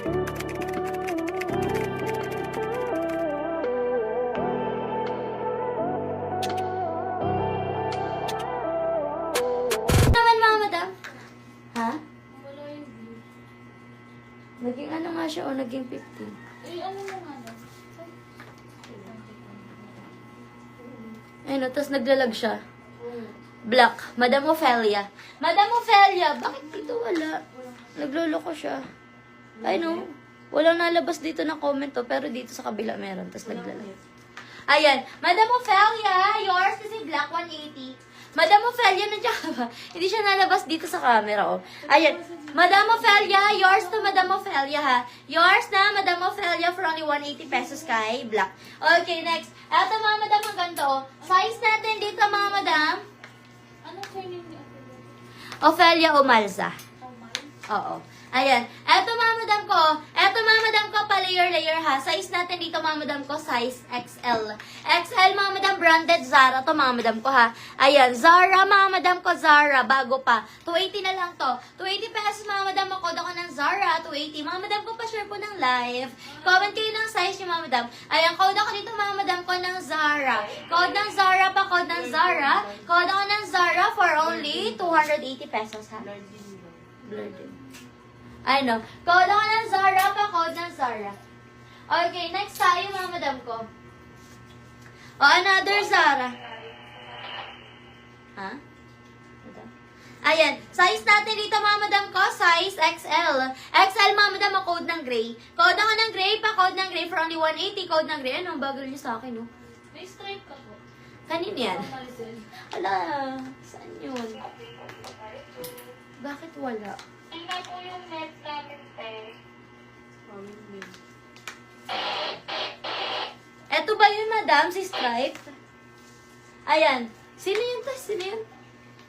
Naman mga madam? Ha? Wala yung view. Naging ano nga siya o naging 15? Eh, ano na nga lang? Ayun, tapos naglalag siya. Black. Madam Ophelia. Madam Ophelia, bakit dito wala? Nagloloko siya. I know. Walang nalabas dito na comment to, pero dito sa kabila meron. Tapos naglalag. Ayan. Madam Ophelia, yours kasi Black 180. Madam Ophelia, nandiyan ka ba? Hindi siya nalabas dito sa camera, oh. Ayan. Madam Ophelia, yours to Madam Ophelia, ha? Yours na, Madam Ophelia, for only 180 pesos kay Black. Okay, next. Eto, mga madam, ang ganito, oh. Size natin dito, mga madam. Anong surname ni Ophelia Omalza. Omal? Oo. Ayan. Eto, mga madam ko. Eto, mga madam ko, pa-layer, ha. Size natin dito, mga madam ko, size XL. XL, mga madam, branded Zara to, mga madam ko, ha. Ayan. Zara, mga madam ko, Zara. Bago pa. 280 na lang to. 280 pesos, mga madam, makod ako ng Zara. 280. Mga madam ko, pa-share po ng live. Comment kayo ng size niyo, mga madam. Ayan, code ako dito, mga madam ko, ng Zara. Code ng Zara pa, code ng Zara. Code ako ng Zara for only 280 pesos, ha. Blurred din. I know. Code ako ng Zara pa, code ng Zara. Okay, next tayo, mga madam ko. O, another Zara. Ha? Madam? Ayan, size natin dito, mga madam ko, size XL. XL, mga madam, ang code ng gray. Code ako ng gray pa, code ng gray for only 180, code ng gray. Ano, ang bagal niyo sa akin, no? May stripe ka po. Kanin yan? Maricel. Ala, saan yun? Bakit wala? Tingnan po yung net namin, te. Eto ba yun, madam? Si Stripe? Ayan. Sino yun to? Sino yun?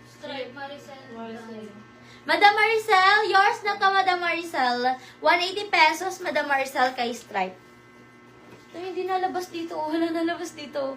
Stripe, Maricel. Madam Maricel, yours na to, Madam Maricel. 180 pesos, Madam Maricel, kay Stripe. Ito, hindi nalabas dito. Wala nalabas dito.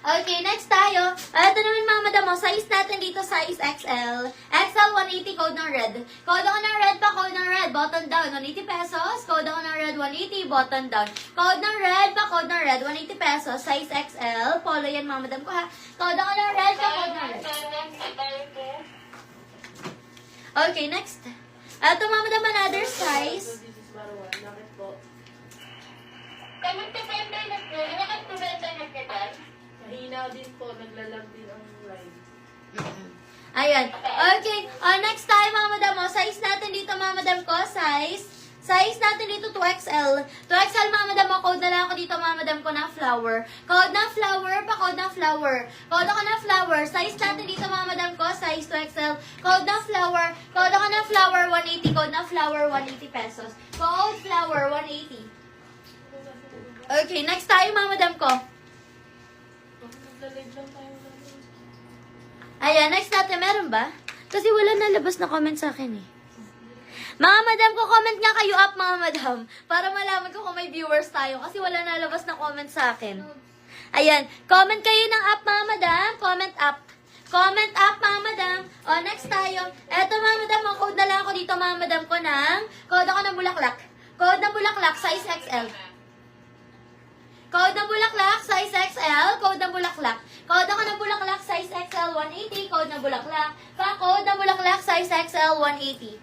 Okay, next tayo. Ito naman, mga madam, oh, size natin dito, size XL. XL, 180, code ng red. Code ako ng red pa, code ng red, button down, 180 pesos. Code ako ng red, 180, button down. Code ng red pa, code ng red, 180 pesos, size XL. Polo yan, mga madam ko, ha. Code ako ng red pa, code ng red. Okay, next. Ito, mga madam, another size. Kamit ka pa yung internet nyo? Bakit po ba internet nyo dyan? Mahina din po, naglalag din ang live. Ayan. Okay. Next tayo, mga madam. Oh, size natin dito, mga madam ko. Size natin dito, 2XL. 2XL, mga madam. Oh, code na lang ako dito, mga madam ko, ng flower. Code ng flower pa, code ng flower. Code ako ng flower. Size natin dito, mga madam ko. Size 2XL. Code ng flower. Code ako ng flower, 180. Code ng flower, 180 pesos. Code flower, 180. Okay. Next tayo, mga madam ko. Naglalag lang tayo lang. Ayan, next natin, meron ba? Kasi wala nalabas na comment sa akin eh. Mga madam ko, comment nga kayo up, mga madam. Para malaman ko kung may viewers tayo. Kasi wala nalabas na comment sa akin. Ayan, comment kayo ng up, mga madam. Comment up. Comment up, mga madam. O, next tayo. Eto, mga madam, ang code na lang ako dito, mga madam ko ng code ako ng bulaklak. Code ng bulaklak, size XL. Code ng bulaklak, size XL. Code ng bulaklak. Code ako ng bulaklak, size XL 180. Code ng bulaklak. Pa, code ng bulaklak, size XL 180.